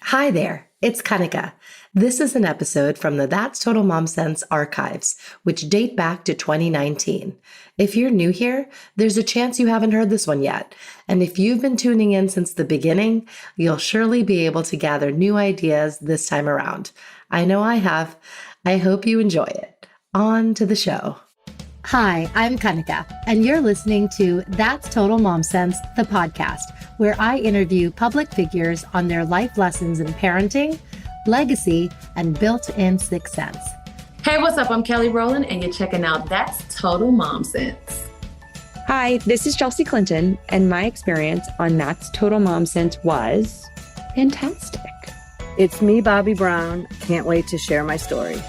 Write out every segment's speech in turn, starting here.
Hi there, it's Kanika. This is an episode from the That's Total Mom Sense archives, which date back to 2019. If you're new here, there's a chance you haven't heard this one yet. And if you've been tuning in since the beginning, you'll surely be able to gather new ideas this time around. I know I have. I hope you enjoy it. On to the show. Hi, I'm Kanika, and you're listening to That's Total Mom Sense, the podcast, where I interview public figures on their life lessons in parenting, legacy, and built-in sixth sense. Hey, what's up? I'm Kelly Rowland, and you're checking out That's Total Mom Sense. Hi, this is Chelsea Clinton, and my experience on That's Total Mom Sense was fantastic. It's me, Bobby Brown. Can't wait to share my story.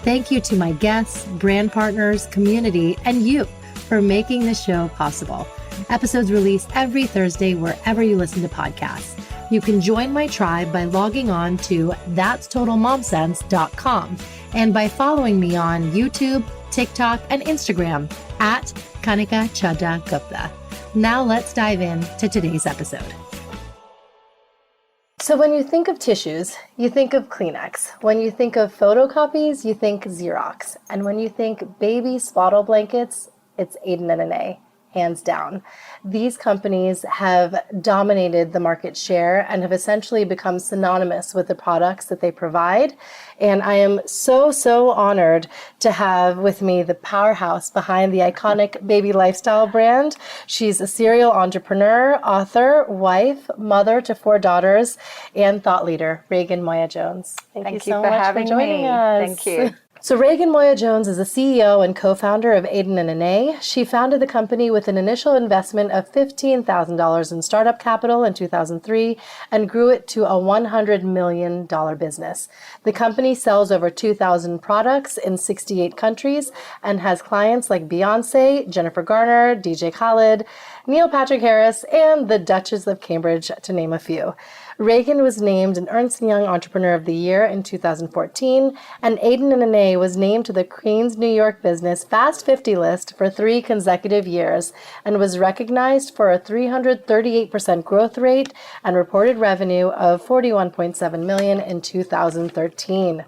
Thank you to my guests, brand partners, community, and you for making this show possible. Episodes released every Thursday wherever you listen to podcasts. You can join my tribe by logging on to thatstotalmomsense.com and by following me on YouTube, TikTok, and Instagram at Kanika Chadda Gupta. Now let's dive in to today's episode. So when you think of tissues, you think of Kleenex. When you think of photocopies, you think Xerox. And when you think baby swaddle blankets, it's Aden and anais, hands down. These companies have dominated the market share and have essentially become synonymous with the products that they provide. And I am so honored to have with me the powerhouse behind the iconic baby lifestyle brand. She's a serial entrepreneur, author, wife, mother to 4 daughters, and thought leader, Raegan Moya-Jones. Thank you so much for joining us. Thank you. So Raegan Moya-Jones is the CEO and co-founder of Aden and anais. She founded the company with an initial investment of $15,000 in startup capital in 2003 and grew it to a $100 million business. The company sells over 2,000 products in 68 countries and has clients like Beyonce, Jennifer Garner, DJ Khaled, Neil Patrick Harris, and the Duchess of Cambridge, to name a few. Raegan was named an Ernst & Young Entrepreneur of the Year in 2014, and Aden and anais was named to the Crain's New York Business Fast 50 list for 3 consecutive years and was recognized for a 338% growth rate and reported revenue of $41.7 million in 2013.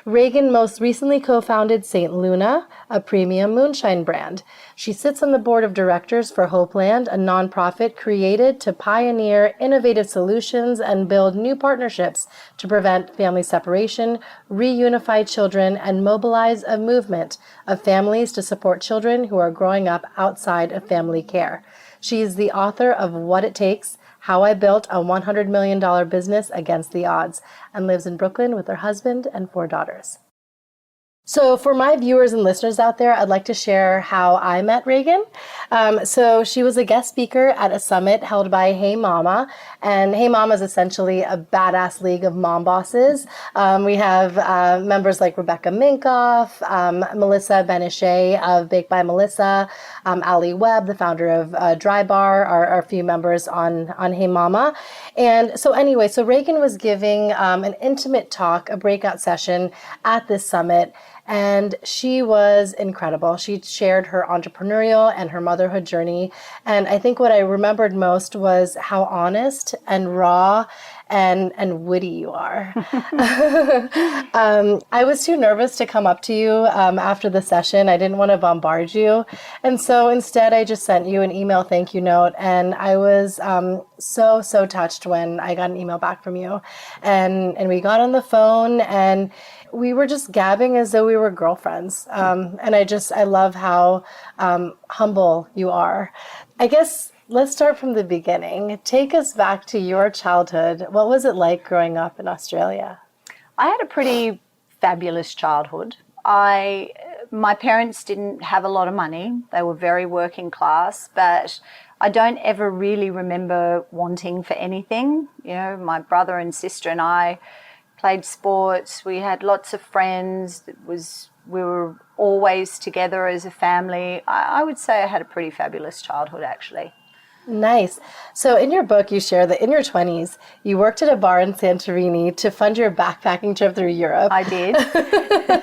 Raegan most recently co-founded St. Luna, a premium moonshine brand. She sits on the board of directors for Hopeland, a nonprofit created to pioneer innovative solutions and build new partnerships to prevent family separation, reunify children, and mobilize a movement of families to support children who are growing up outside of family care. She is the author of What It Takes: How I Built a $100 Million Business Against the Odds, and lives in Brooklyn with her husband and 4 daughters. So for my viewers and listeners out there, I'd like to share how I met Raegan. So she was a guest speaker at a summit held by Hey Mama, and Hey Mama is essentially a badass league of mom bosses. We have members like Rebecca Minkoff, Melissa Benichet of Baked by Melissa, Ali Webb, the founder of Dry Bar, are a few members on Hey Mama. And so anyway, so Raegan was giving an intimate talk, a breakout session at this summit. And she was incredible. She shared her entrepreneurial and her motherhood journey. And I think what I remembered most was how honest and raw and witty you are. I was too nervous to come up to you after the session. I didn't want to bombard you. And so instead, I just sent you an email thank you note. And I was so touched when I got an email back from you. And we got on the phone and we were just gabbing as though we were girlfriends. And I love how humble you are. I guess let's start from the beginning. Take us back to your childhood. What was it like growing up in Australia? I had a pretty fabulous childhood. My parents didn't have a lot of money. They were very working class, but I don't ever really remember wanting for anything. You know, my brother and sister and I played sports. We had lots of friends. We were always together as a family. I would say I had a pretty fabulous childhood, actually. Nice. So in your book, you share that in your 20s, you worked at a bar in Santorini to fund your backpacking trip through Europe. I did.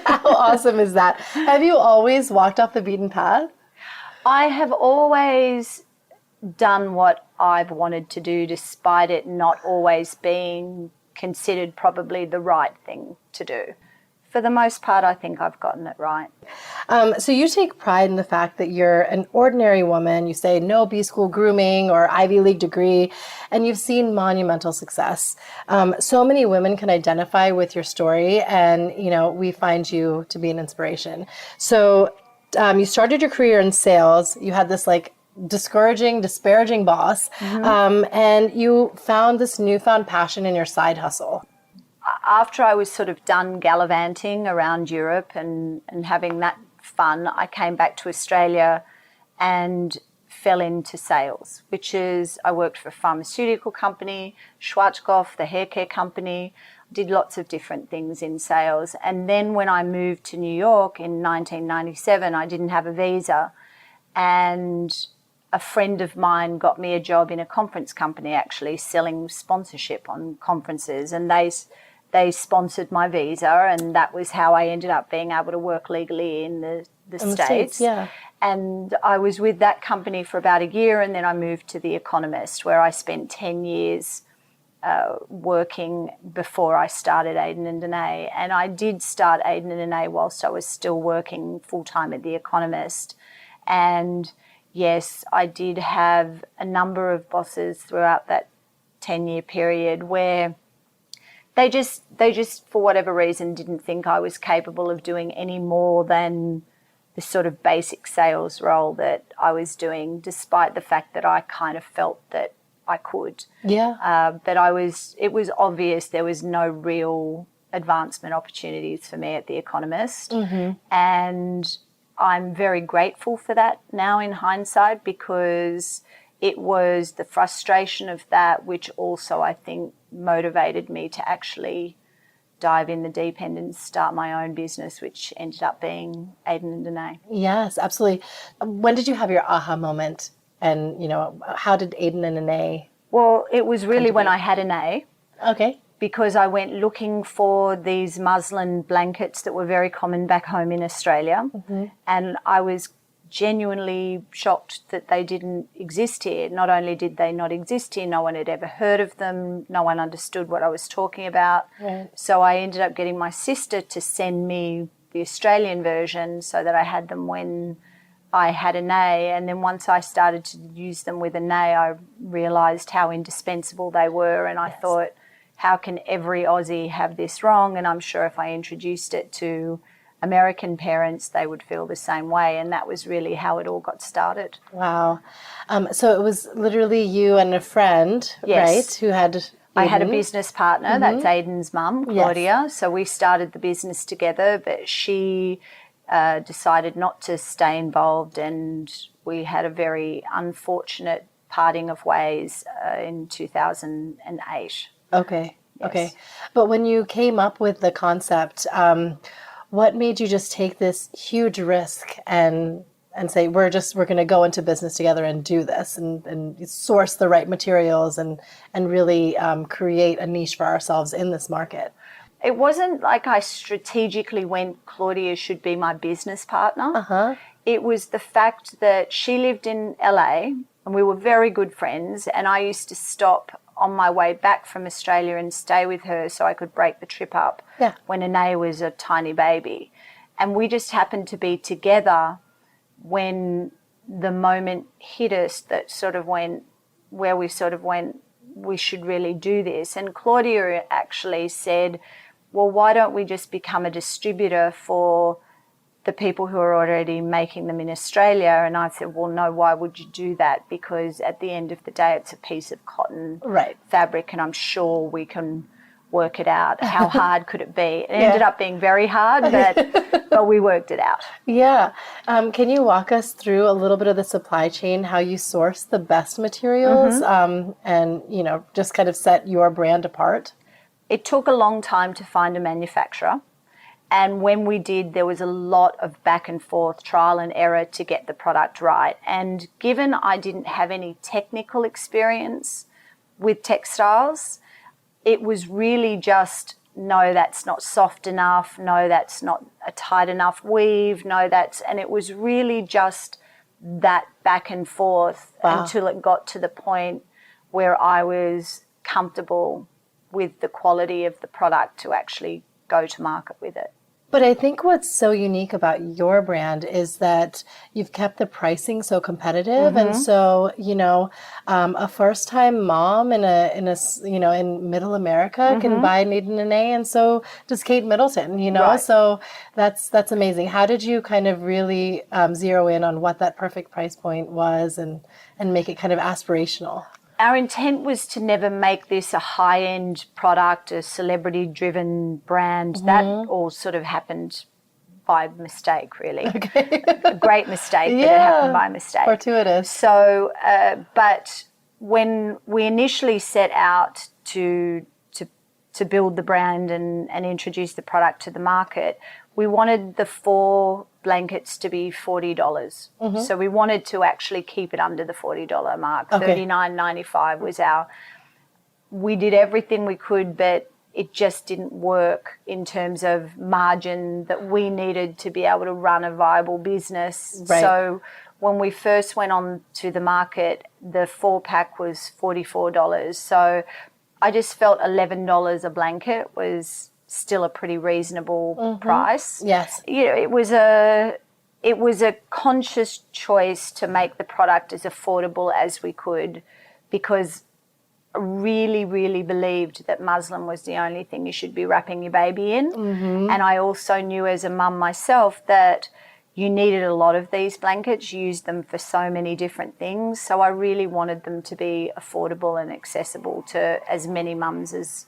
How awesome is that? Have you always walked off the beaten path? I have always done what I've wanted to do, despite it not always being considered probably the right thing to do. For the most part, I think I've gotten it right. So you take pride in the fact that you're an ordinary woman. You say no B-school grooming or Ivy League degree, and you've seen monumental success. So many women can identify with your story, and we find you to be an inspiration. So you started your career in sales. You had this disparaging boss, and you found this newfound passion in your side hustle. After I was sort of done gallivanting around Europe and having that fun, I came back to Australia and fell into sales, which is I worked for a pharmaceutical company, Schwarzkopf, the hair care company, did lots of different things in sales. And then when I moved to New York in 1997, I didn't have a visa, and a friend of mine got me a job in a conference company, actually selling sponsorship on conferences, and they sponsored my visa, and that was how I ended up being able to work legally in the States. Yeah. And I was with that company for about a year, and then I moved to The Economist, where I spent 10 years working before I started Aden and Anais. And I did start Aden and Anais whilst I was still working full-time at The Economist. And yes, I did have a number of bosses throughout that 10-year period where they just for whatever reason didn't think I was capable of doing any more than the sort of basic sales role that I was doing, despite the fact that I kind of felt that I could. Yeah. But it was obvious there was no real advancement opportunities for me at The Economist. And I'm very grateful for that now in hindsight, because it was the frustration of that which also I think motivated me to actually dive in the deep end and start my own business, which ended up being Aden and Anais. Yes, absolutely. When did you have your aha moment? And, how did Aden and Anais? Well, it was really when I had Anais. Okay. Because I went looking for these muslin blankets that were very common back home in Australia. And I was genuinely shocked that they didn't exist here. Not only did they not exist here, no one had ever heard of them, no one understood what I was talking about. Right. So I ended up getting my sister to send me the Australian version so that I had them when I had Anais. And then once I started to use them with Anais, I realised how indispensable they were, and I thought, how can every Aussie have this wrong? And I'm sure if I introduced it to American parents, they would feel the same way. And that was really how it all got started. Wow. So it was literally you and a friend, right, who had Aden. I had a business partner, that's Aiden's mum, Claudia. Yes. So we started the business together, but she decided not to stay involved, and we had a very unfortunate parting of ways in 2008. Okay. Yes. Okay. But when you came up with the concept, what made you just take this huge risk and say, we're going to go into business together and do this and source the right materials and really create a niche for ourselves in this market? It wasn't like I strategically went, Claudia should be my business partner. It was the fact that she lived in LA and we were very good friends, and I used to stop on my way back from Australia and stay with her so I could break the trip up when Anais was a tiny baby. And we just happened to be together when the moment hit us that sort of went, where we sort of went, we should really do this. And Claudia actually said, well, why don't we just become a distributor for the people who are already making them in Australia? And I said, well, no, why would you do that? Because at the end of the day, it's a piece of cotton fabric, and I'm sure we can work it out. How hard could it be? It ended up being very hard, but we worked it out. Yeah. Can you walk us through a little bit of the supply chain, how you source the best materials and, just kind of set your brand apart? It took a long time to find a manufacturer. And when we did, there was a lot of back and forth, trial and error to get the product right. And given I didn't have any technical experience with textiles, it was really just, no, that's not soft enough. No, that's not a tight enough weave. And it was really just that back and forth until it got to the point where I was comfortable with the quality of the product to actually go to market with it. But I think what's so unique about your brand is that you've kept the pricing so competitive, and so a first-time mom in middle America can buy an aden and anais, and so does Kate Middleton. Right. So that's amazing. How did you kind of really zero in on what that perfect price point was, and make it kind of aspirational? Our intent was to never make this a high-end product, a celebrity-driven brand. That all sort of happened by mistake, really. Okay. A great mistake, but it happened by mistake. Fortuitous. So, but when we initially set out to build the brand and introduce the product to the market, we wanted the 4 blankets to be $40. So we wanted to actually keep it under the $40 mark. Okay. $39.95 was we did everything we could, but it just didn't work in terms of margin that we needed to be able to run a viable business. Right. So when we first went on to the market, the 4-pack was $44. So I just felt $11 a blanket was still a pretty reasonable price. Yes. It was a conscious choice to make the product as affordable as we could, because I really, really believed that muslin was the only thing you should be wrapping your baby in. And I also knew as a mum myself that you needed a lot of these blankets, used them for so many different things. So I really wanted them to be affordable and accessible to as many mums as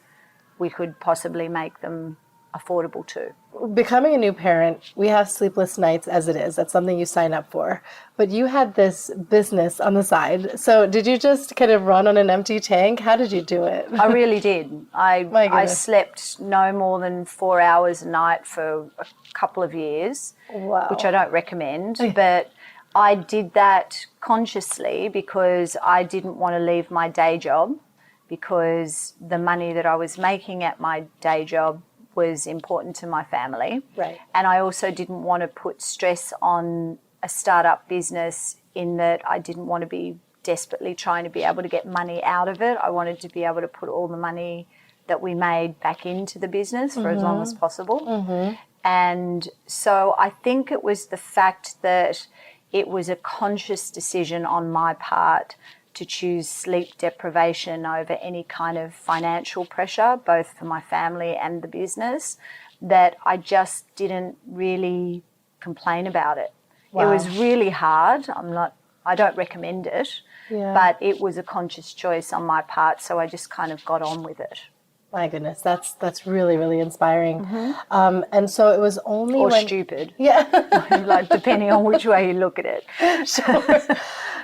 we could possibly make them affordable to. Becoming a new parent, we have sleepless nights as it is. That's something you sign up for. But you had this business on the side. So did you just kind of run on an empty tank? How did you do it? I really did. I slept no more than 4 hours a night for a couple of years, Wow. which I don't recommend. But I did that consciously because I didn't want to leave my day job, because the money that I was making at my day job was important to my family. Right. And I also didn't want to put stress on a startup business, in that I didn't want to be desperately trying to be able to get money out of it. I wanted to be able to put all the money that we made back into the business for as long as possible. And so I think it was the fact that it was a conscious decision on my part to choose sleep deprivation over any kind of financial pressure, both for my family and the business, that I just didn't really complain about it. Wow. It was really hard. I don't recommend it, but it was a conscious choice on my part, so I just kind of got on with it. My goodness, that's really, really inspiring. And so it was only Stupid. Yeah. Like, depending on which way you look at it. Sure.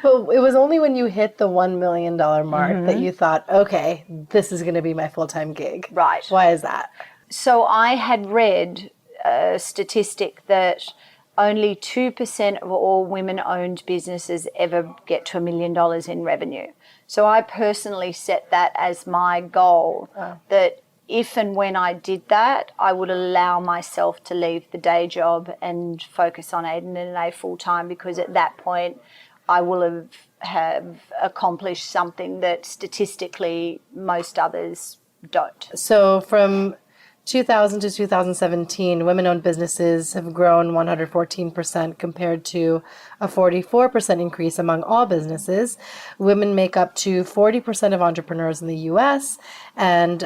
But it was only when you hit the $1 million mark that you thought, okay, this is going to be my full-time gig. Right. Why is that? So I had read a statistic that only 2% of all women-owned businesses ever get to $1 million in revenue. So I personally set that as my goal, that if and when I did that, I would allow myself to leave the day job and focus on aden and anais full-time, because at that point I will have accomplished something that statistically most others don't. So from 2000 to 2017, women-owned businesses have grown 114% compared to a 44% increase among all businesses. Women make up to 40% of entrepreneurs in the U.S., and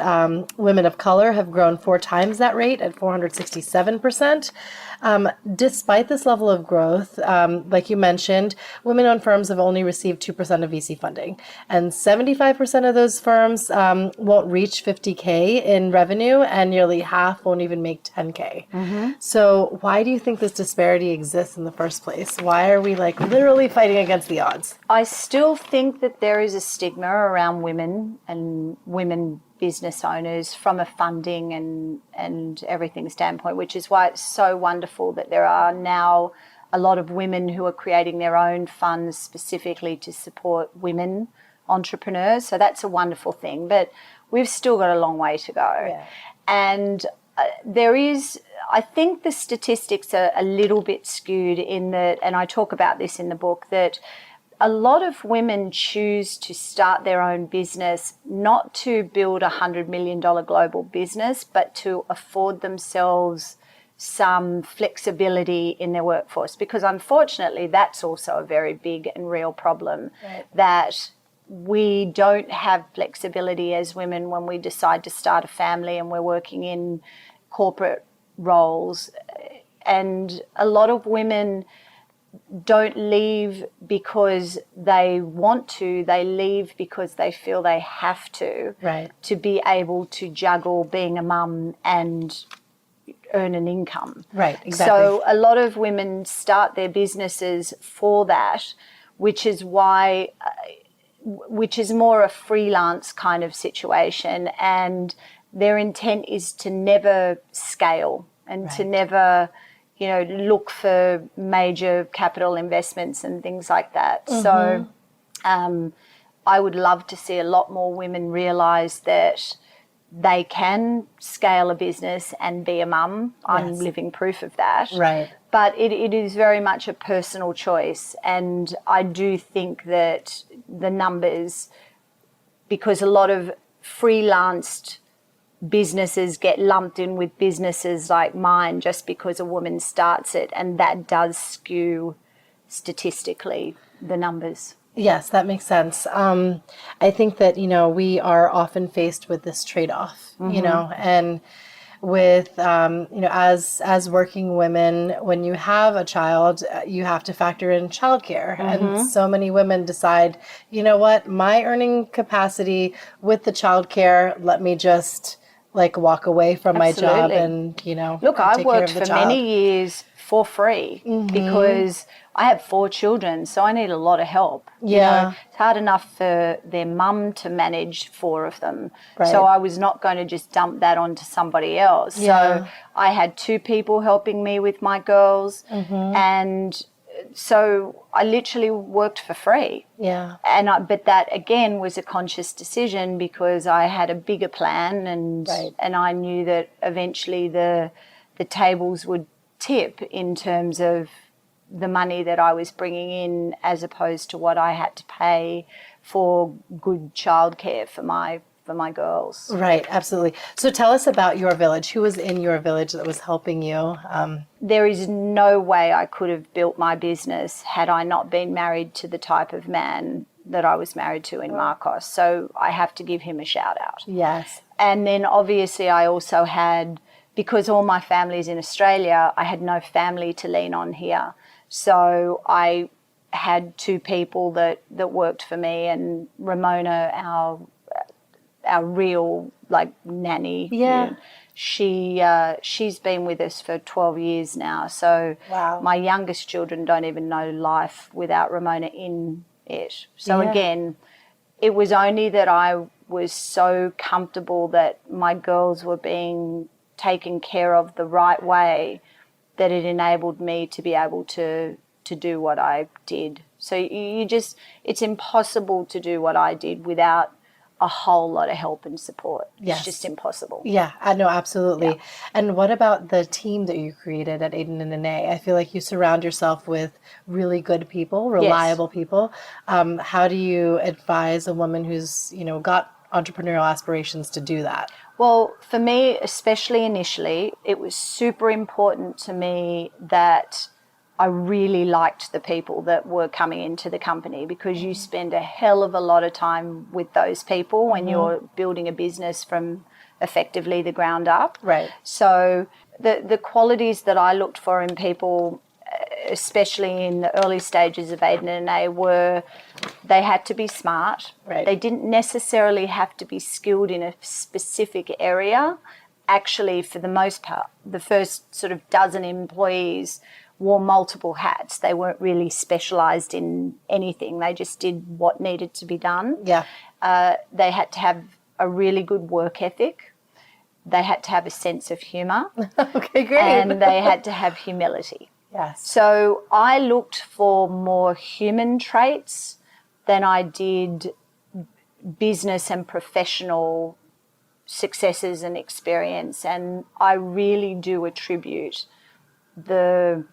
women of color have grown 4 times that rate at 467%. Despite this level of growth, like you mentioned, women-owned firms have only received 2% of VC funding, and 75% of those firms won't reach 50K in revenue, and nearly half won't even make 10K. So why do you think this disparity exists in the first place? Why are we literally fighting against the odds? I still think that there is a stigma around women and women business owners from a funding and everything standpoint, which is why it's so wonderful that there are now a lot of women who are creating their own funds specifically to support women entrepreneurs. So that's a wonderful thing, but we've still got a long way to go. Yeah. And I think the statistics are a little bit skewed in that, and I talk about this in the book, that a lot of women choose to start their own business, not to build $100 million global business, but to afford themselves some flexibility in their workforce, because unfortunately that's also a very big and real problem, that we don't have flexibility as women when we decide to start a family and we're working in corporate roles. And a lot of women don't leave because they want to, they leave because they feel they have to be able to juggle being a mum and earn an income. Right, exactly. So a lot of women start their businesses for that, which is why, which is more a freelance kind of situation, and their intent is to never scale and to never, you know, look for major capital investments and things like that. So I would love to see a lot more women realise that they can scale a business and be a mum. I'm living proof of that. Right. But it is very much a personal choice. And I do think that the numbers, because a lot of freelanced businesses get lumped in with businesses like mine just because a woman starts it, and that does skew statistically the numbers. Yes, that makes sense. I think that, you know, we are often faced with this trade-off, you know, and with, you know, as working women, when you have a child, you have to factor in childcare. And so many women decide, you know what, my earning capacity with the childcare, let me just like walk away from my job and, you know, look, I take worked care of the for many years for free because I have 4 children, so I need a lot of help. You know, it's hard enough for their mum to manage 4 of them. So I was not going to just dump that onto somebody else. So I had 2 people helping me with my girls, and so I literally worked for free. And but that again was a conscious decision because I had a bigger plan, and I knew that eventually the tables would tip in terms of the money that I was bringing in as opposed to what I had to pay for good childcare for my girls. Right, absolutely. So tell us about your village. Who was in your village that was helping you? There is no way I could have built my business had I not been married to the type of man that I was married to in Marcos. So I have to give him a shout out. Yes. And then obviously I also had, because all my family's in Australia, I had no family to lean on here. So I had 2 people that worked for me, and Ramona, our real like nanny. She's been with us for 12 years now. So my youngest children don't even know life without Ramona in it. So again, it was only that I was so comfortable that my girls were being taken care of the right way that it enabled me to be able to do what I did. So it's impossible to do what I did without a whole lot of help and support. It's just impossible. Yeah, I know, absolutely. And what about the team that you created at Aden and Anais? I feel like you surround yourself with really good people, reliable people. How do you advise a woman who's, you know, got entrepreneurial aspirations to do that? Well, for me, especially initially, it was super important to me that I really liked the people that were coming into the company, because you spend a hell of a lot of time with those people when you're building a business from effectively the ground up. Right. So the qualities that I looked for in people, especially in the early stages of Aden and Anais, were they had to be smart. Right. They didn't necessarily have to be skilled in a specific area. Actually, for the most part, the first sort of dozen employees wore multiple hats. They weren't really specialised in anything. They just did what needed to be done. Yeah. They had to have a really good work ethic. They had to have a sense of humour. Okay, great. And they had to have humility. Yes. So I looked for more human traits than I did business and professional successes and experience. And I really do attribute the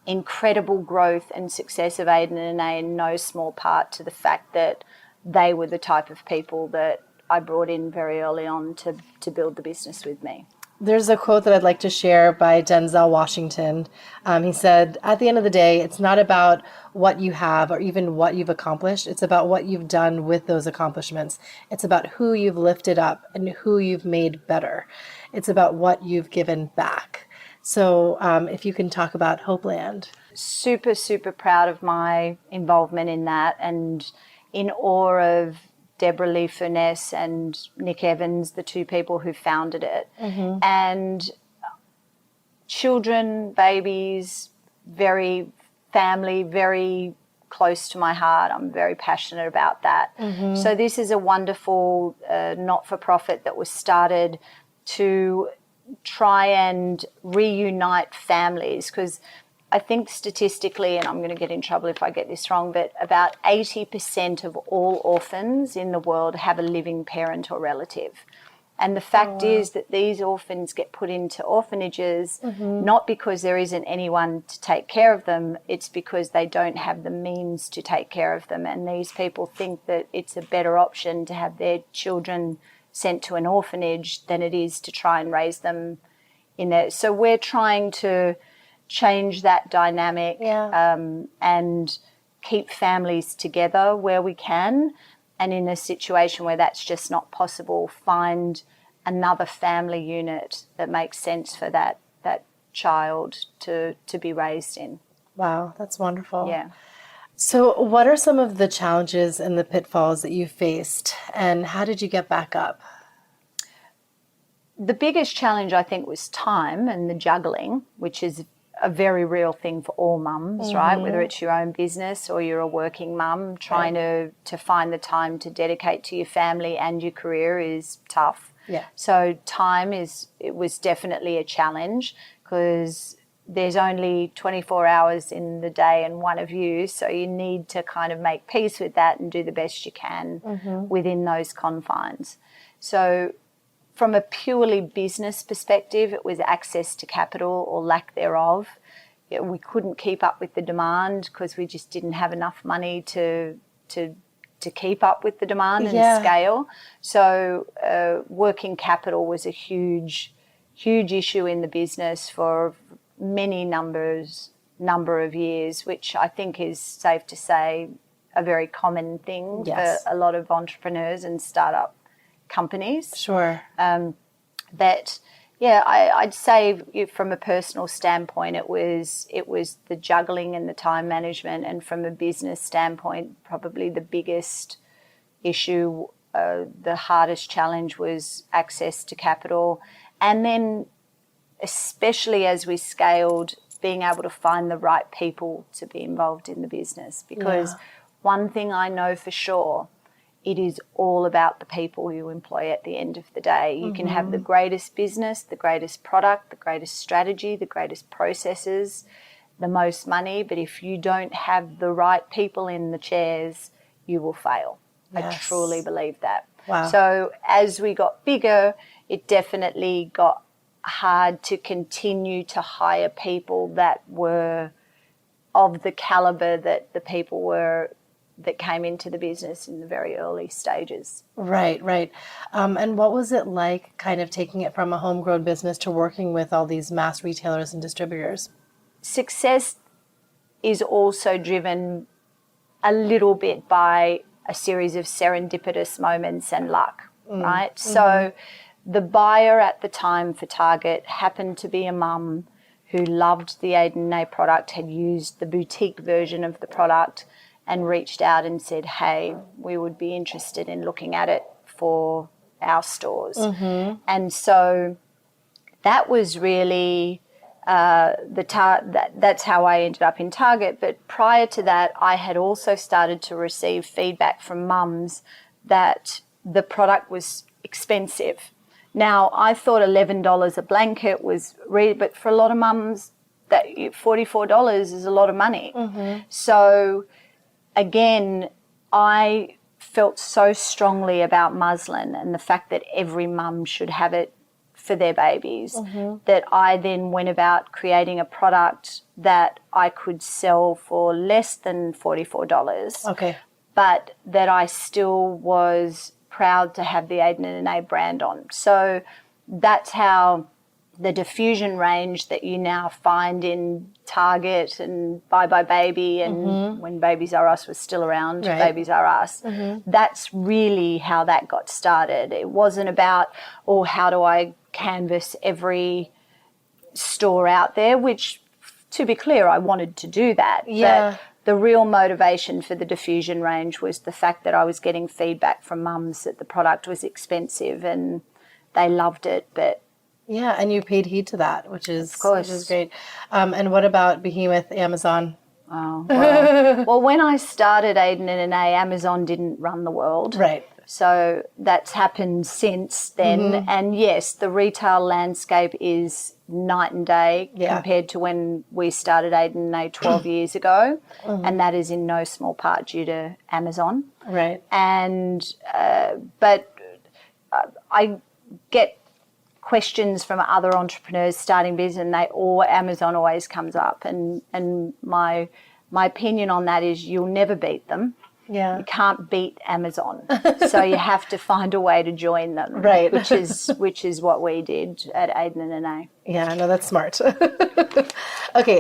incredible growth and success of Aden and Anais in no small part to the fact that they were the type of people that I brought in very early on to build the business with me. There's a quote that I'd like to share by Denzel Washington. He said, at the end of the day, it's not about what you have or even what you've accomplished. It's about what you've done with those accomplishments. It's about who you've lifted up and who you've made better. It's about what you've given back. So if you can talk about Hopeland. Super, super proud of my involvement in that, and in awe of Deborah Lee Furness and Nick Evans, the two people who founded it. And children, babies, very family, very close to my heart. I'm very passionate about that. So this is a wonderful not-for-profit that was started to try and reunite families, because I think statistically, and I'm going to get in trouble if I get this wrong, but about 80% of all orphans in the world have a living parent or relative. And the fact is that these orphans get put into orphanages not because there isn't anyone to take care of them, it's because they don't have the means to take care of them. And these people think that it's a better option to have their children sent to an orphanage than it is to try and raise them in there. So we're trying to change that dynamic and keep families together where we can, and in a situation where that's just not possible, find another family unit that makes sense for that child to be raised in. Wow, that's wonderful. Yeah. So what are some of the challenges and the pitfalls that you faced, and how did you get back up? The biggest challenge, I think, was time and the juggling, which is a very real thing for all mums, right? Whether it's your own business or you're a working mum, trying to find the time to dedicate to your family and your career is tough. Yeah. So it was definitely a challenge, because there's only 24 hours in the day and one of you, so you need to kind of make peace with that and do the best you can within those confines. So from a purely business perspective, it was access to capital or lack thereof. We couldn't keep up with the demand because we just didn't have enough money to keep up with the demand and scale. So working capital was a huge issue in the business for many number of years, which I think is safe to say a very common thing for a lot of entrepreneurs and startup companies. Sure. I'd say from a personal standpoint, it was the juggling and the time management, and from a business standpoint, probably the biggest issue, the hardest challenge was access to capital, and then especially as we scaled, being able to find the right people to be involved in the business, because one thing I know for sure, it is all about the people you employ at the end of the day. You can have the greatest business, the greatest product, the greatest strategy, the greatest processes, the most money, but if you don't have the right people in the chairs, you will fail. Yes. I truly believe that. Wow. So as we got bigger, it definitely got hard to continue to hire people that were of the caliber that the people were that came into the business in the very early stages. Right. And what was it like kind of taking it from a homegrown business to working with all these mass retailers and distributors? Success is also driven a little bit by a series of serendipitous moments and luck, right? So the buyer at the time for Target happened to be a mum who loved the Aden Anais product, had used the boutique version of the product, and reached out and said, hey, we would be interested in looking at it for our stores. And so that was really that's how I ended up in Target. But prior to that, I had also started to receive feedback from mums that the product was expensive. Now, I thought $11 a blanket was but for a lot of mums, that $44 is a lot of money. So again, I felt so strongly about muslin and the fact that every mum should have it for their babies, that I then went about creating a product that I could sell for less than $44. Okay. But that I still was proud to have the Aden and Anais brand on. So that's how the diffusion range that you now find in Target and Bye Bye Baby and when Babies R Us was still around, Babies R Us, that's really how that got started. It wasn't about, how do I canvas every store out there, which, to be clear, I wanted to do that. Yeah. But the real motivation for the diffusion range was the fact that I was getting feedback from mums that the product was expensive and they loved it, but yeah, and you paid heed to that, which is great. And what about Behemoth, Amazon? Oh, well, when I started Aden and Anais, Amazon didn't run the world. Right. So that's happened since then. And yes, the retail landscape is night and day compared to when we started Aden and Anais 12 years ago. And that is in no small part due to Amazon. Right. And, but I get questions from other entrepreneurs starting business, and Amazon always comes up, and my opinion on that is you'll never beat them. Yeah. You can't beat Amazon, so you have to find a way to join them. Right. which is what we did at Aden and Anais. Yeah, no, that's smart. Okay,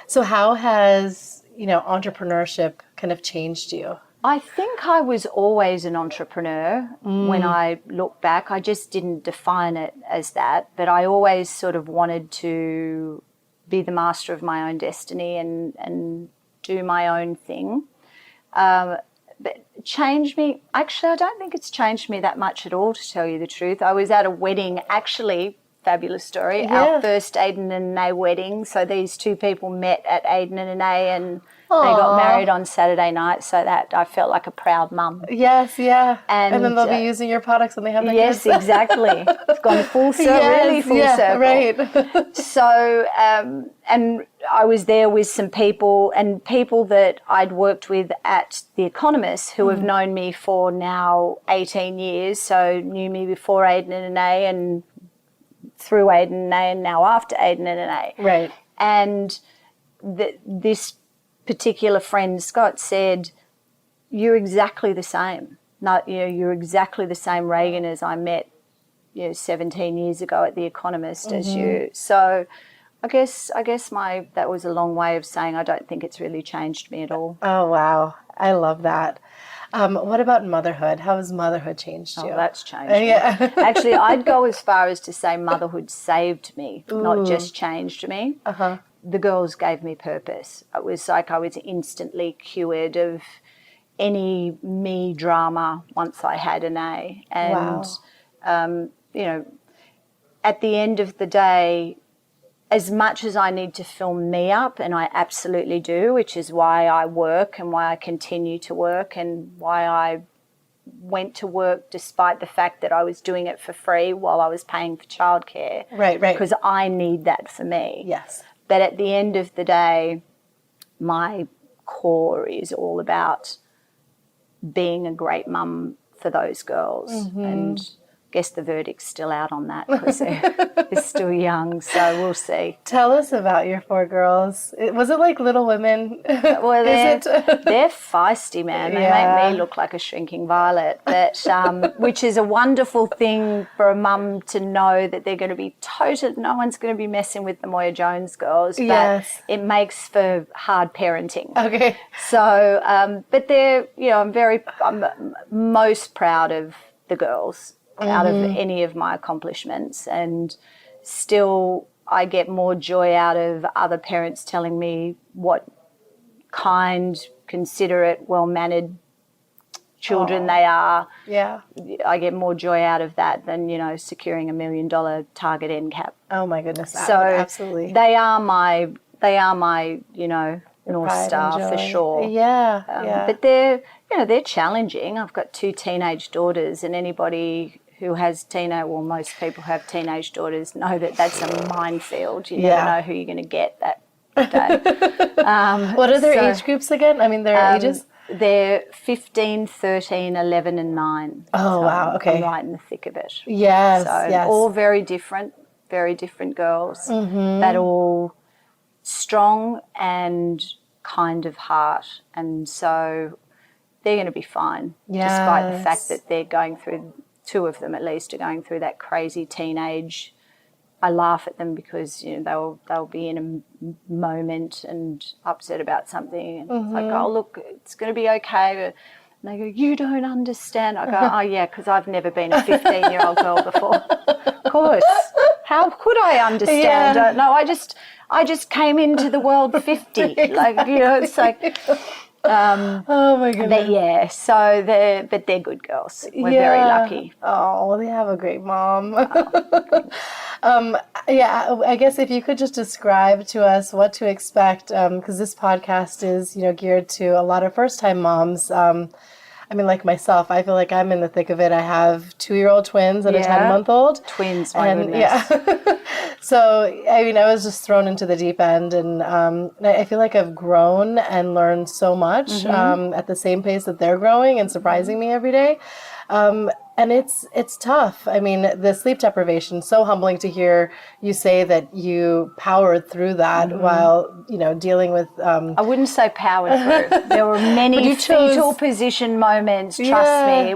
so how has entrepreneurship kind of changed you? I think I was always an entrepreneur when I look back. I just didn't define it as that, but I always sort of wanted to be the master of my own destiny and do my own thing. But it changed me. Actually, I don't think it's changed me that much at all, to tell you the truth. I was at a wedding, actually, fabulous story, our first Aden and Anais wedding. So these two people met at Aden and Anais and they got married on Saturday night, so that I felt like a proud mum. Yes, yeah. And then they'll be uh, using your products when they have their Yes, kids. exactly. It's gone full circle, really full circle. Right. So, and I was there with some people that I'd worked with at The Economist who have known me for now 18 years, so knew me before Aden and Anais and through Aden and Anais and now after Aden and Anais. Right. And this particular friend, Scott, said, "You're exactly the same. You're exactly the same Raegan as I met 17 years ago at The Economist as you." So I guess that was a long way of saying I don't think it's really changed me at all. Oh, wow. I love that. What about motherhood? How has motherhood changed you? Oh, that's changed me. Actually, I'd go as far as to say motherhood saved me, not just changed me. The girls gave me purpose. It was like I was instantly cured of any me drama once I had an A. And, at the end of the day, as much as I need to fill me up, and I absolutely do, which is why I work and why I continue to work and why I went to work despite the fact that I was doing it for free while I was paying for childcare. Right. Because I need that for me. Yes. But at the end of the day, my core is all about being a great mum for those girls. And I guess the verdict's still out on that because they're still young, so we'll see. Tell us about your 4 girls. Was it like Little Women? Well, they're feisty, man. They make me look like a shrinking violet, but which is a wonderful thing for a mum to know that they're going to be no one's going to be messing with the Moya-Jones girls, but it makes for hard parenting. Okay. So, but they're, I'm most proud of the girls out of any of my accomplishments, and still I get more joy out of other parents telling me what kind, considerate, well-mannered children they are. Yeah. I get more joy out of that than, securing $1 million target end cap. Oh my goodness. So absolutely. They are my, North Star for sure. Yeah. But they're challenging. I've got 2 teenage daughters, and anybody who has most people who have teenage daughters know that that's a minefield. You never know who you're going to get that day. What are their age groups again? I mean, their ages? They're 15, 13, 11 and 9. Oh, wow. Okay. I'm right in the thick of it. Yes, So yes. all very different girls, but all strong and kind of heart. And so they're going to be fine, despite the fact that they're going through, two of them at least, are going through that crazy teenage. I laugh at them because, you know, they'll be in a moment and upset about something. And it's like, oh, look, it's going to be okay. And they go, you don't understand. I go, oh, yeah, because I've never been a 15-year-old girl before. Of course. How could I understand? Yeah. No, I just came into the world 50. Like, you know, it's like... oh my goodness. But they're good girls. We're very lucky. Oh, well, they have a great mom. I guess if you could just describe to us what to expect, because this podcast is, you know, geared to a lot of first-time moms. I mean, like myself, I feel like I'm in the thick of it. I have 2-year-old twins and a 10-month-old. Twins, my goodness. Yeah. So, I mean, I was just thrown into the deep end, and I feel like I've grown and learned so much at the same pace that they're growing and surprising me every day. And it's tough. I mean, the sleep deprivation, so humbling to hear you say that you powered through that while, you know, dealing with... I wouldn't say powered through. There were many fetal position moments, trust me.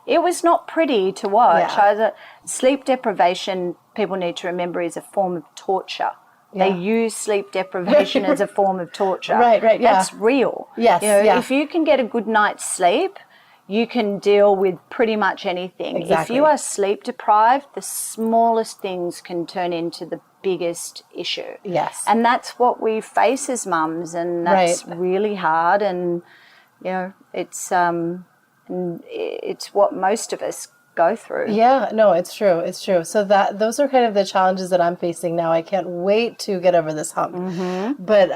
It was not pretty to watch. Yeah. Sleep deprivation, people need to remember, is a form of torture. They use sleep deprivation as a form of torture. Right, yeah. That's real. Yes, you know, if you can get a good night's sleep, you can deal with pretty much anything. Exactly. If you are sleep deprived, the smallest things can turn into the biggest issue. Yes. And that's what we face as mums, and that's really hard. And, you know, it's what most of us go through. Yeah, no, it's true. It's true. So those are kind of the challenges that I'm facing now. I can't wait to get over this hump. But,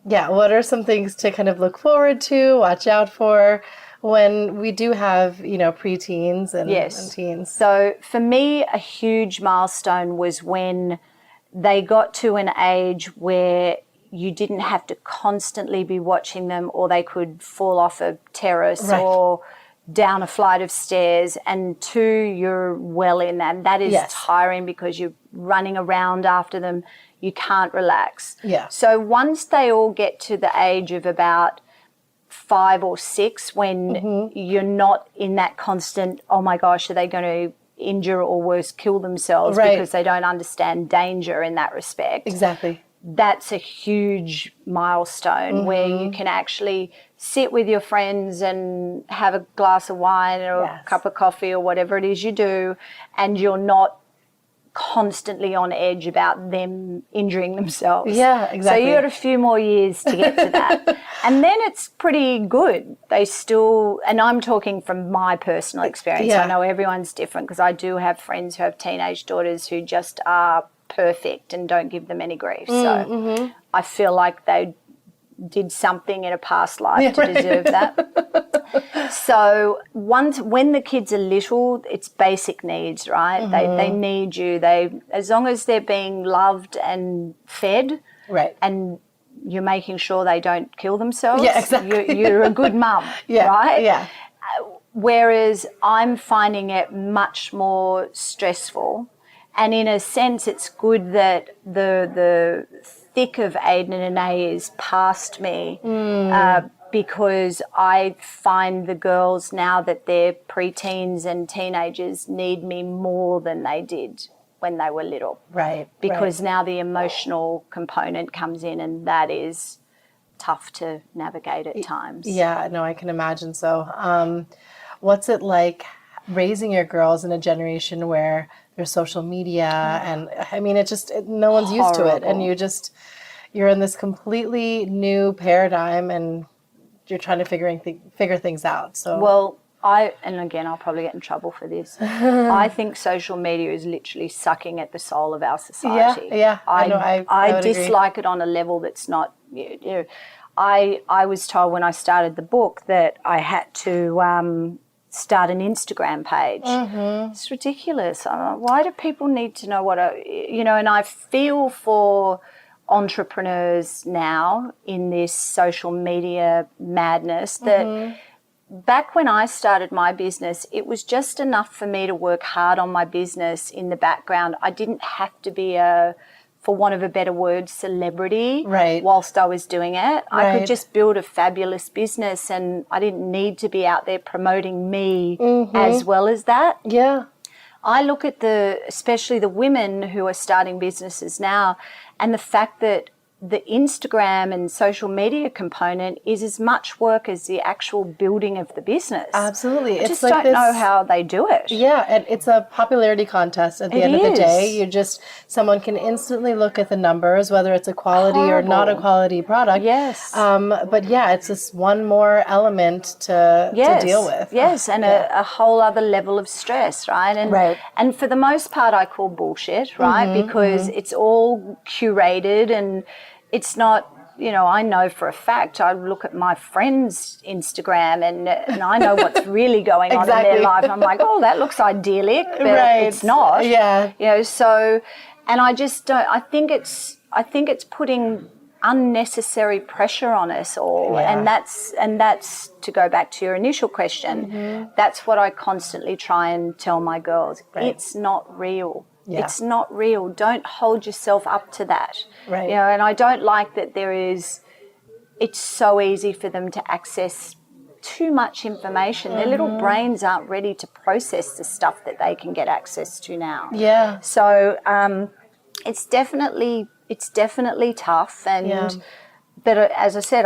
what are some things to kind of look forward to, watch out for when we do have, you know, preteens and teens? So for me, a huge milestone was when they got to an age where you didn't have to constantly be watching them, or they could fall off a terrace or down a flight of stairs, and 2, you're well in that. And that is tiring because you're running around after them. You can't relax. Yeah. So once they all get to the age of about 5 or 6, when you're not in that constant, oh my gosh, are they going to injure or worse, kill themselves because they don't understand danger in that respect. Exactly. That's a huge milestone where you can actually sit with your friends and have a glass of wine or a cup of coffee or whatever it is you do, and you're not constantly on edge about them injuring themselves. Yeah, exactly. So you got a few more years to get to that. And then it's pretty good. They still, and I'm talking from my personal experience. I know everyone's different, because I do have friends who have teenage daughters who just are perfect and don't give them any grief. So I feel like they did something in a past life to deserve that. So when the kids are little, it's basic needs, right? They need you. As long as they're being loved and fed, and you're making sure they don't kill themselves. Yeah, exactly. You're a good mum, right? Yeah. Whereas I'm finding it much more stressful, and in a sense, it's good that the thick of aden and anais is past me. Because I find the girls now that they're preteens and teenagers need me more than they did when they were little. Right. Because now the emotional component comes in, and that is tough to navigate at times. Yeah, no, I can imagine so. What's it like raising your girls in a generation where there's social media and, I mean, no one's used to it, and you're in this completely new paradigm, and you're trying to figure things out. So well, and again, I'll probably get in trouble for this. I think social media is literally sucking at the soul of our society. Yeah, I know. I dislike it on a level that's not. You know, I was told when I started the book that I had to start an Instagram page. It's ridiculous. Why do people need to know what and I feel for entrepreneurs now in this social media madness that back when I started my business, it was just enough for me to work hard on my business in the background. I didn't have to be for want of a better word, celebrity whilst I was doing it. I could just build a fabulous business and I didn't need to be out there promoting me as well as that. Yeah. I look at especially the women who are starting businesses now, and the fact that the Instagram and social media component is as much work as the actual building of the business. Absolutely. I just don't know how they do it. Yeah, and it's a popularity contest at the end of the day. Someone can instantly look at the numbers, whether it's a quality or not a quality product. Yes. But yeah, it's just one more element to deal with. Yes, and a whole other level of stress, right? And for the most part, I call bullshit, right? Because it's all curated and it's not, I know for a fact, I look at my friends' Instagram and I know what's really going on in their life. And I'm like, oh, that looks idyllic, but it's not. Yeah. So, and I just don't, I think it's putting unnecessary pressure on us all. Yeah. And that's to go back to your initial question, that's what I constantly try and tell my girls. It's not real. Yeah. It's not real. Don't hold yourself up to that. Right. And I don't like that it's so easy for them to access too much information. Their little brains aren't ready to process the stuff that they can get access to now. Yeah. So it's definitely tough. But as I said,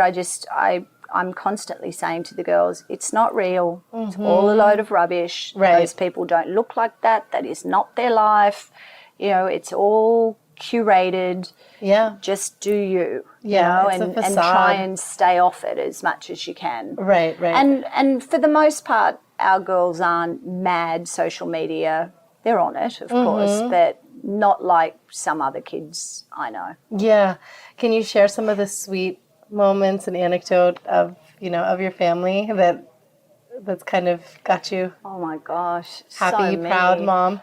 I'm constantly saying to the girls, it's not real. It's all a load of rubbish. Those people don't look like that. That is not their life. It's all curated. Yeah. Just do you. Yeah. And try and stay off it as much as you can. Right. And for the most part, our girls aren't mad social media. They're on it, of course, but not like some other kids I know. Yeah. Can you share some of the sweet moments and anecdote of your family that's kind of got you? Oh my gosh, happy, so proud mom.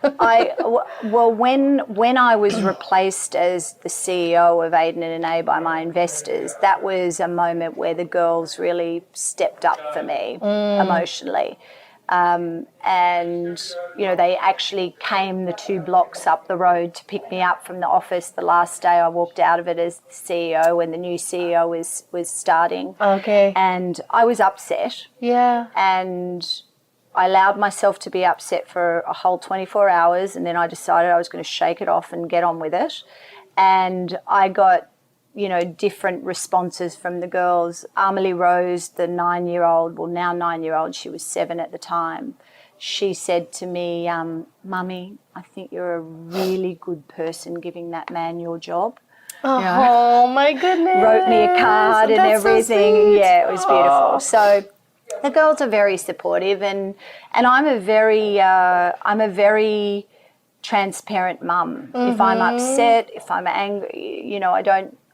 When I was replaced as the CEO of Aden and Anais by my investors, that was a moment where the girls really stepped up for me emotionally. And they actually came the 2 blocks up the road to pick me up from the office the last day I walked out of it as the CEO when the new CEO was starting. Okay. And I was upset. Yeah. And I allowed myself to be upset for a whole 24 hours, and then I decided I was going to shake it off and get on with it. And I got different responses from the girls. Amelie Rose, the 9-year-old, well, now 9-year-old, she was 7 at the time. She said to me, Mummy, I think you're a really good person giving that man your job. Oh, my goodness. Wrote me a card and everything. So sweet. Yeah, it was beautiful. So the girls are very supportive, and I'm a very transparent mum. If I'm upset, if I'm angry,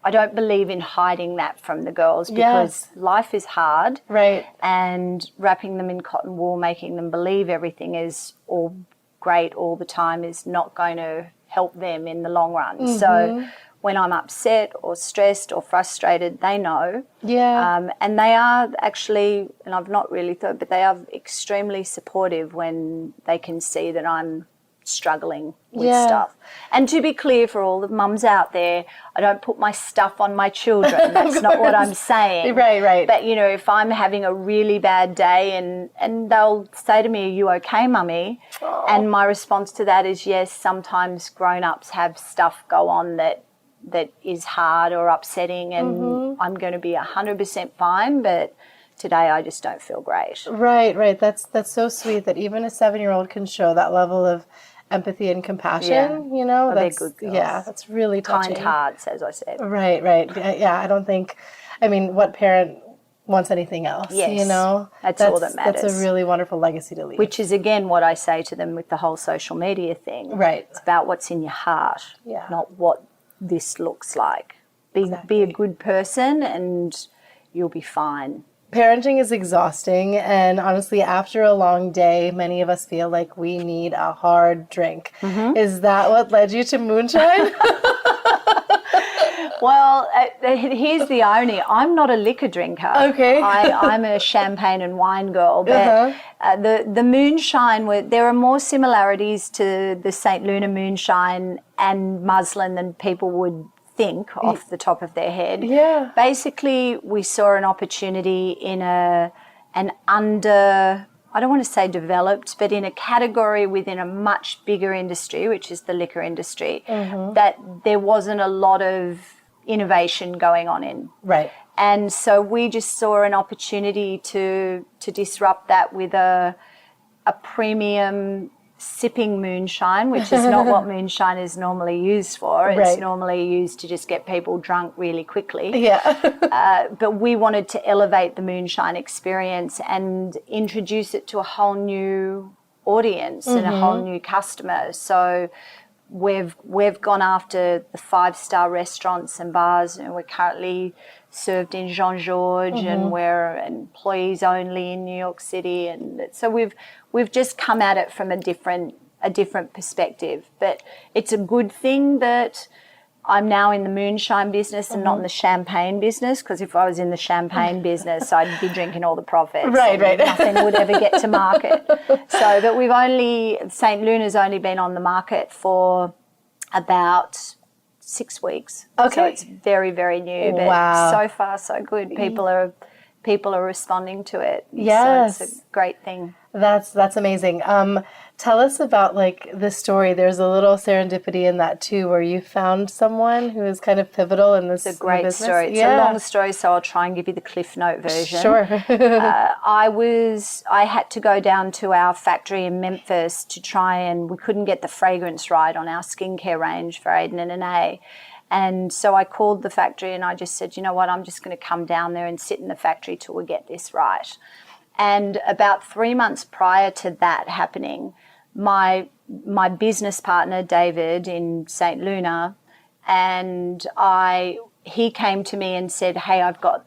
I don't believe in hiding that from the girls because life is hard. Right. And wrapping them in cotton wool, making them believe everything is all great all the time is not going to help them in the long run. So when I'm upset or stressed or frustrated, they know. Yeah. And they are actually, and I've not really thought, but they are extremely supportive when they can see that I'm struggling with stuff. And to be clear for all the mums out there, I don't put my stuff on my children. That's not what I'm saying. Right. But, if I'm having a really bad day and they'll say to me, are you okay, Mummy? Aww. And my response to that is yes, sometimes grown-ups have stuff go on that is hard or upsetting, and I'm going to be 100% fine, but today I just don't feel great. Right. That's so sweet that even a 7-year-old can show that level of empathy and compassion, They're good girls. Yeah, that's really touching. Kind hearts, as I said. Right. Yeah, I don't think, what parent wants anything else, Yes, that's all that matters. That's a really wonderful legacy to leave. Which is, again, what I say to them with the whole social media thing. Right. It's about what's in your heart, not what this looks like. Be a good person and you'll be fine. Parenting is exhausting, and honestly, after a long day, many of us feel like we need a hard drink. Is that what led you to moonshine? Well, here's the irony. I'm not a liquor drinker. Okay. I'm a champagne and wine girl. But the moonshine, there are more similarities to the St. Luna moonshine and muslin than people would think off the top of their head. Yeah. Basically, we saw an opportunity in I don't want to say developed, but in a category within a much bigger industry, which is the liquor industry, that there wasn't a lot of innovation going on in. Right. And so we just saw an opportunity to disrupt that with a premium sipping moonshine, which is not what moonshine is normally used for. It's normally used to just get people drunk really quickly. Yeah. But we wanted to elevate the moonshine experience and introduce it to a whole new audience and a whole new customer. So we've gone after the 5-star restaurants and bars, and we're currently served in Jean-Georges and we're employees only in New York City, and so we've just come at it from a different perspective. But it's a good thing that I'm now in the moonshine business and not in the champagne business, because if I was in the champagne business, I'd be drinking all the profits. Right. Nothing would ever get to market. So, but St. Luna's only been on the market for about 6 weeks. Okay. So it's very, very new. But wow. So far, so good. People are responding to it. Yes. So it's a great thing. That's amazing. Tell us about the story. There's a little serendipity in that too, where you found someone who is kind of pivotal in this. It's a great business. story. It's a long story, so I'll try and give you the Cliff Note version. Sure. I had to go down to our factory in Memphis to try, and we couldn't get the fragrance right on our skincare range for Aden and Anais. And so I called the factory and I just said, you know what, I'm just going to come down there and sit in the factory till we get this right. And about 3 months prior to that happening, my business partner, David, in St. Luna, and he came to me and said, hey, I've got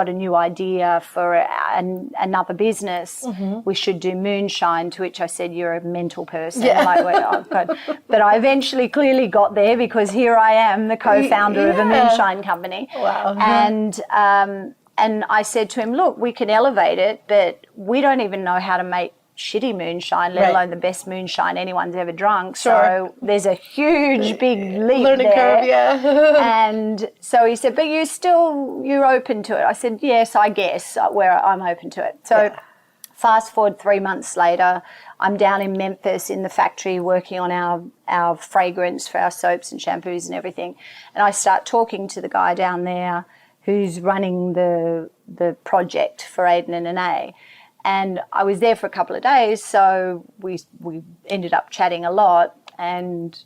a new idea for another business. We should do moonshine, to which I said, you're a mental person. Yeah. But I eventually clearly got there, because here I am, the co-founder of a moonshine company. Wow. And I said to him, look, we can elevate it, but we don't even know how to make shitty moonshine, let alone the best moonshine anyone's ever drunk. Sure. So there's a huge, big leap learning there. curve, yeah. And so he said, but you're open to it. I said, yes, I guess, where I'm open to it. So fast forward 3 months later, I'm down in Memphis in the factory working on our fragrance for our soaps and shampoos and everything. And I start talking to the guy down there who's running the project for Aden and Anais. And I was there for a couple of days, so we ended up chatting a lot. And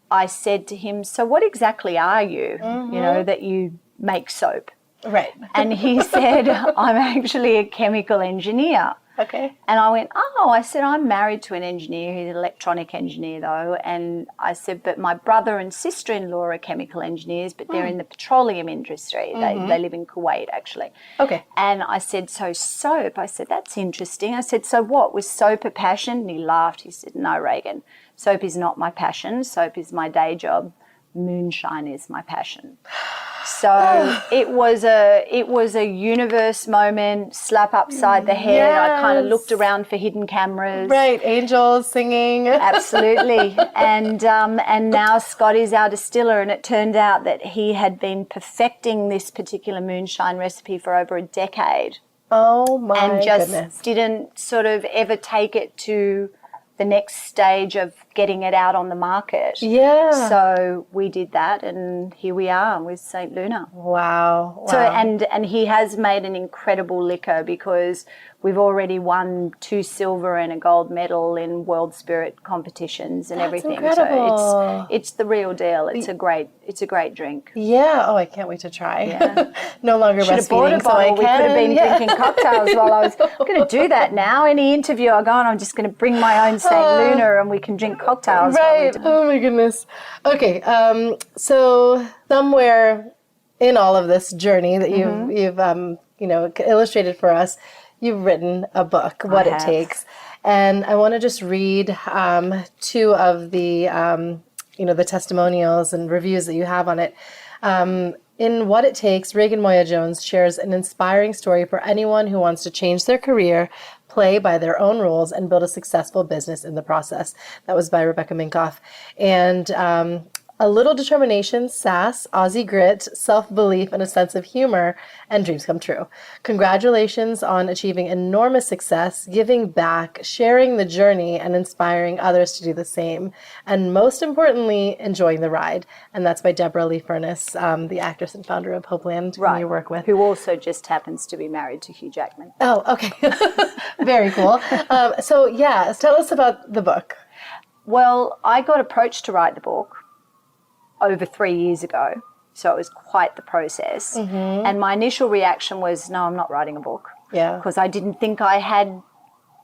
I said to him, so what exactly are you, that you make soap? Right. And he said, I'm actually a chemical engineer. Okay. And I went, I said, I'm married to an engineer. He's an electronic engineer, though. And I said, but my brother and sister-in-law are chemical engineers, but they're in the petroleum industry. They live in Kuwait, actually. Okay. And I said, so soap? I said, that's interesting. I said, so what? Was soap a passion? And he laughed. He said, no, Raegan, soap is not my passion. Soap is my day job. Moonshine is my passion. So it was a universe moment, slap upside the head. Yes. I kind of looked around for hidden cameras. Right, angels singing. Absolutely. And now Scott is our distiller, and it turned out that he had been perfecting this particular moonshine recipe for over a decade. Oh my and just goodness. didn't sort of ever take it to the next stage of getting it out on the market. Yeah. So we did that, and here we are with St. Luna. Wow. So and he has made an incredible liquor, because we've already won 2 silver and a gold medal in World Spirit competitions and everything. Incredible. So it's the real deal. It's a great drink. Yeah. Oh, I can't wait to try. Yeah. No longer Should have bought a breastfeeding, so I bottle. can. We could have been drinking cocktails while I was going to do that now. Any interview I go on, I'm just going to bring my own St. Luna and we can drink cocktails. Right. Oh my goodness. Okay. So somewhere in all of this journey that you've illustrated for us, you've written a book, What It Takes. And I want to just read 2 of the, the testimonials and reviews that you have on it. In What It Takes, Raegan Moya-Jones shares an inspiring story for anyone who wants to change their career, play by their own rules, and build a successful business in the process. That was by Rebecca Minkoff. And a little determination, sass, Aussie grit, self-belief, and a sense of humor, and dreams come true. Congratulations on achieving enormous success, giving back, sharing the journey, and inspiring others to do the same. And most importantly, enjoying the ride. And that's by Deborah Lee Furness, the actress and founder of Hopeland, who you work with. Who also just happens to be married to Hugh Jackman. Oh, okay. Very cool. So tell us about the book. Well, I got approached to write the book over 3 years ago, so it was quite the process. And my initial reaction was, no, I'm not writing a book. Yeah. Because I didn't think I had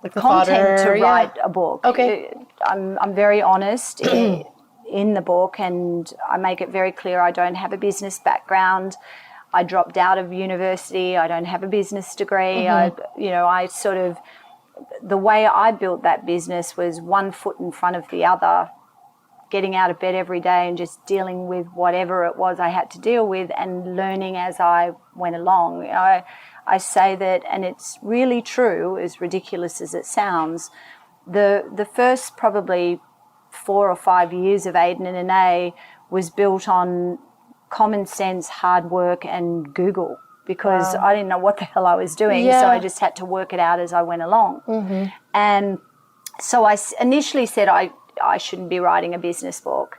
Like the content fodder, to write a book. Okay. I'm very honest in the book, and I make it very clear I don't have a business background. I dropped out of university. I don't have a business degree. The way I built that business was one foot in front of the other, getting out of bed every day and just dealing with whatever it was I had to deal with and learning as I went along. I say that, and it's really true, as ridiculous as it sounds, the first probably 4 or 5 years of Aden and anais was built on common sense, hard work, and Google, because I didn't know what the hell I was doing, so I just had to work it out as I went along. And so I initially said I shouldn't be writing a business book.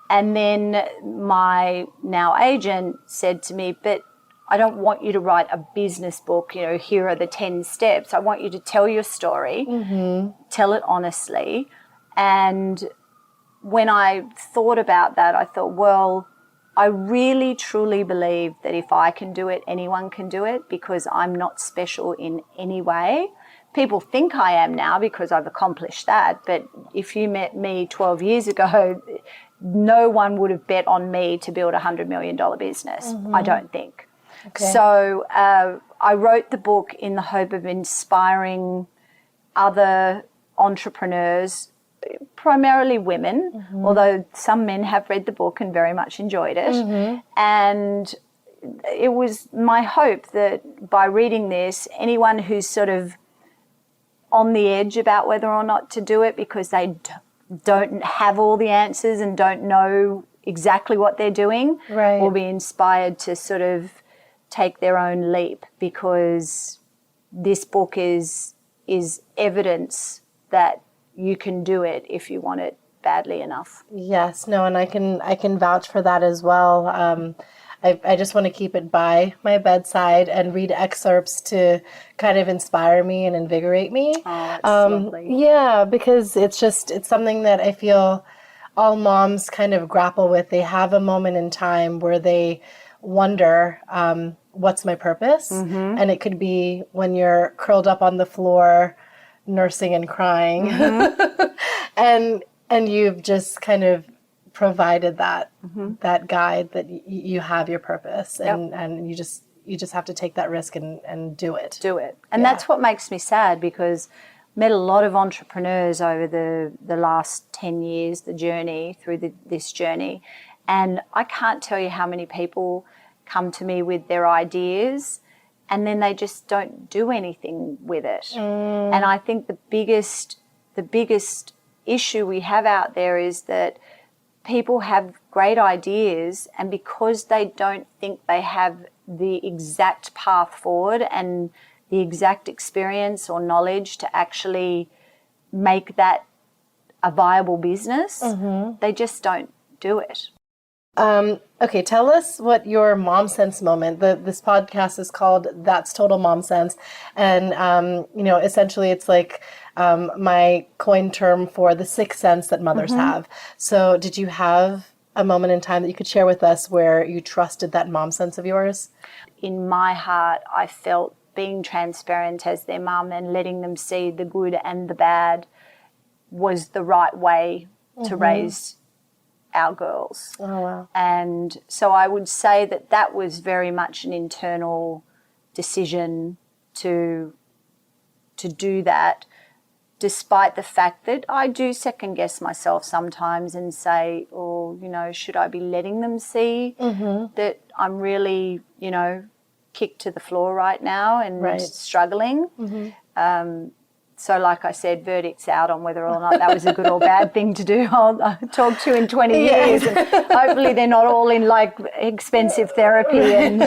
And then my now agent said to me, but I don't want you to write a business book, here are the 10 steps. I want you to tell your story, tell it honestly. And when I thought about that, I thought, well, I really truly believe that if I can do it, anyone can do it, because I'm not special in any way. People think I am now because I've accomplished that, but if you met me 12 years ago, no one would have bet on me to build a $100 million business, I don't think. Okay. So I wrote the book in the hope of inspiring other entrepreneurs, primarily women, although some men have read the book and very much enjoyed it. And it was my hope that by reading this, anyone who's sort of on the edge about whether or not to do it because they don't have all the answers and don't know exactly what they're doing, will be inspired to sort of take their own leap, because this book is evidence that you can do it if you want it badly enough. Yes, no, and I can vouch for that as well. I just want to keep it by my bedside and read excerpts to kind of inspire me and invigorate me. Oh, that's lovely. Yeah, because it's something that I feel all moms kind of grapple with. They have a moment in time where they wonder, what's my purpose? And it could be when you're curled up on the floor, nursing and crying, and you've just kind of provided that guide that you have your purpose, and you just have to take that risk and do it. And that's what makes me sad, because I met a lot of entrepreneurs over the last 10 years, the journey through this journey, and I can't tell you how many people come to me with their ideas and then they just don't do anything with it. And I think the biggest issue we have out there is that people have great ideas, and because they don't think they have the exact path forward and the exact experience or knowledge to actually make that a viable business, they just don't do it. Okay, tell us what your mom sense moment. This podcast is called That's Total Mom Sense, and essentially it's like my coined term for the sixth sense that mothers have. So, did you have a moment in time that you could share with us where you trusted that mom sense of yours? In my heart, I felt being transparent as their mum and letting them see the good and the bad was the right way to raise our girls. Oh, wow. And so I would say that was very much an internal decision to do that, despite the fact that I do second guess myself sometimes and say, oh, you know, should I be letting them see that I'm really, you know, kicked to the floor right now and struggling? So like I said, verdict's out on whether or not that was a good or bad thing to do. I'll talk to you in 20 years and hopefully they're not all in like expensive therapy. And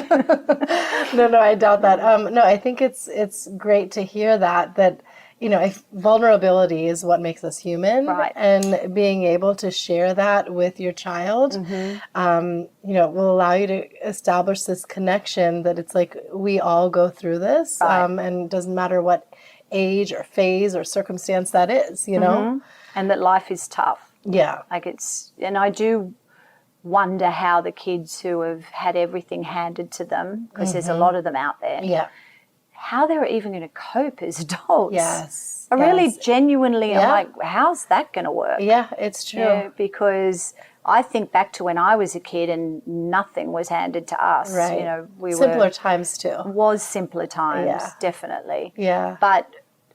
No, I doubt that. No, I think it's great to hear that, you know, vulnerability is what makes us human. Right. And being able to share that with your child, you know, will allow you to establish this connection that it's like we all go through this, and it doesn't matter what age or phase or circumstance that is, you know? And that life is tough. Yeah. Like and I do wonder how the kids who have had everything handed to them, because there's a lot of them out there, how they're even going to cope as adults. Yes. I really genuinely am like, how's that going to work? Yeah, it's true. Yeah, because I think back to when I was a kid and nothing was handed to us. Right. You know, simpler times too. Was simpler times, definitely. Yeah. But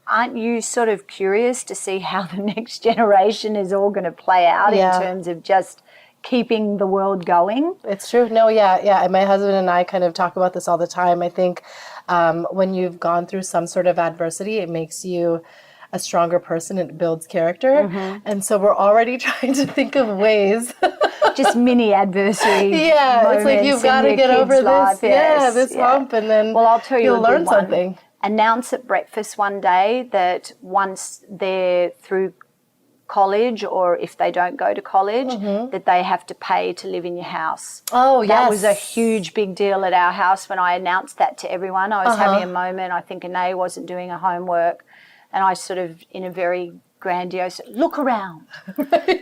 aren't you sort of curious to see how the next generation is all going to play out in terms of just keeping the world going? It's true. No, yeah. And my husband and I kind of talk about this all the time. I think when you've gone through some sort of adversity, it makes you a stronger person. It builds character. And so we're already trying to think of ways. Just mini adversity. It's like you've got to get over this. Life. This hump, and then I'll tell you, you'll learn something. Announce at breakfast one day that once they're through college, or if they don't go to college, that they have to pay to live in your house. Oh, yes. That was a huge big deal at our house when I announced that to everyone. I was having a moment. I think Anais wasn't doing her homework, and I sort of, in a very grandiose, look around.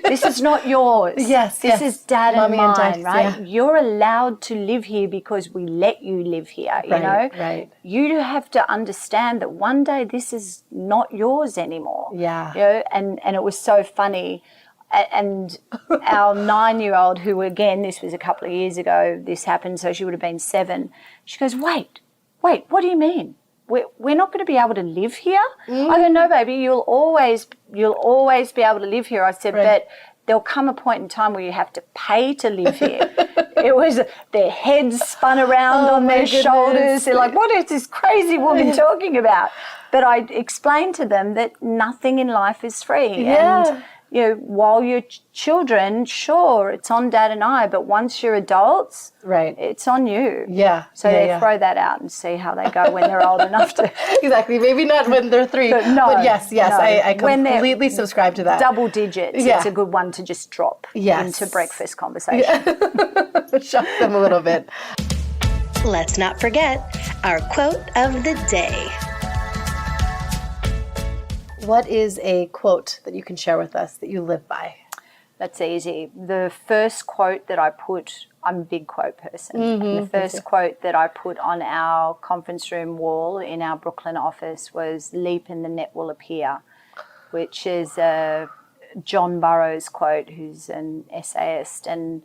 This is not yours. This is Dad and Mommy and mine, Dad, right? You're allowed to live here because we let you live here, you know? Right. You have to understand that one day this is not yours anymore. Yeah. You know? And it was so funny. And our 9-year-old, who again, this was a couple of years ago, this happened, so she would have been 7. She goes, wait, what do you mean? We're not going to be able to live here? I go, no, baby, you'll always be able to live here. I said, but there'll come a point in time where you have to pay to live here. It was, their heads spun around on their shoulders. They're like, what is this crazy woman talking about? But I explained to them that nothing in life is free. And, you know, while you're children, sure, it's on Dad and I, but once you're adults, it's on you. So they throw that out and see how they go when they're old enough to. Exactly. Maybe not when they're 3, but yes, no. I completely subscribe to that. Double digits, it's a good one to just drop into breakfast conversation. Shock them a little bit. Let's not forget our quote of the day. What is a quote that you can share with us that you live by? That's easy. The first quote that I put, I'm a big quote person, and the first quote that I put on our conference room wall in our Brooklyn office was, leap and the net will appear, which is a John Burroughs quote, who's an essayist, and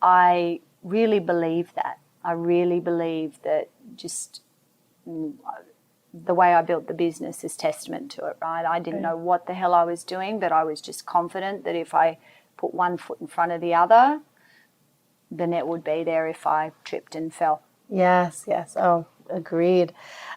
I really believe that. I really believe that just the way I built the business is testament to it, right? I didn't know what the hell I was doing, but I was just confident that if I put one foot in front of the other, the net would be there if I tripped and fell. Yes. Oh, agreed.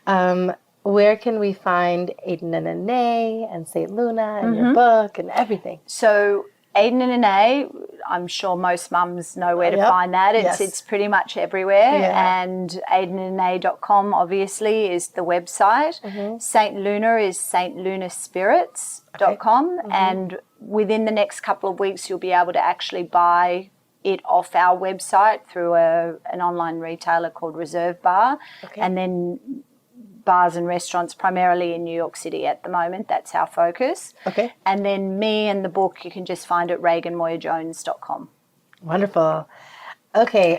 Where can we find Aden and Anais and St. Luna and your book and everything? So Aden and Anais, I'm sure most mums know where to find that. It's pretty much everywhere. And adenandanais.com obviously is the website. St. Luna is stlunaspirits.com. And within the next couple of weeks, you'll be able to actually buy it off our website through an online retailer called Reserve Bar. And then bars and restaurants primarily in New York City at the moment. That's our focus. And then me and the book you can just find at Raegan.Moya-Jones.com. Wonderful. Okay.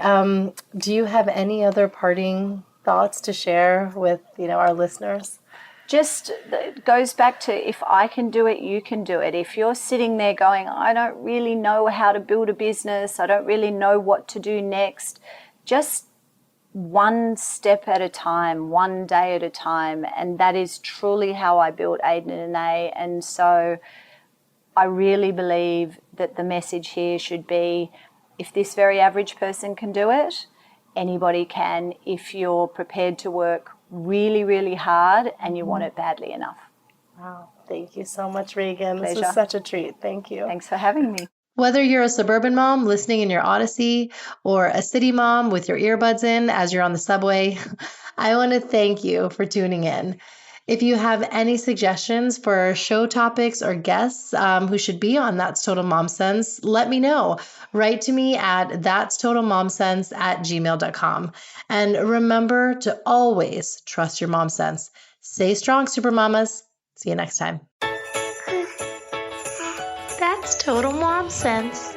Do you have any other parting thoughts to share with, our listeners? Just it goes back to, if I can do it, you can do it. If you're sitting there going, I don't really know how to build a business, I don't really know what to do next, just one step at a time, one day at a time. And that is truly how I built Aden and Anais. And so I really believe that the message here should be, if this very average person can do it, anybody can, if you're prepared to work really, really hard and you want it badly enough. Wow. Thank you so much, Raegan. This Pleasure. was such a treat. Thank you. Thanks for having me. Whether you're a suburban mom listening in your Odyssey or a city mom with your earbuds in as you're on the subway, I want to thank you for tuning in. If you have any suggestions for show topics or guests who should be on That's Total Mom Sense, let me know. Write to me at thatstotalmomsense@gmail.com. And remember to always trust your mom sense. Stay strong, super mamas. See you next time. That's Total Mom Sense.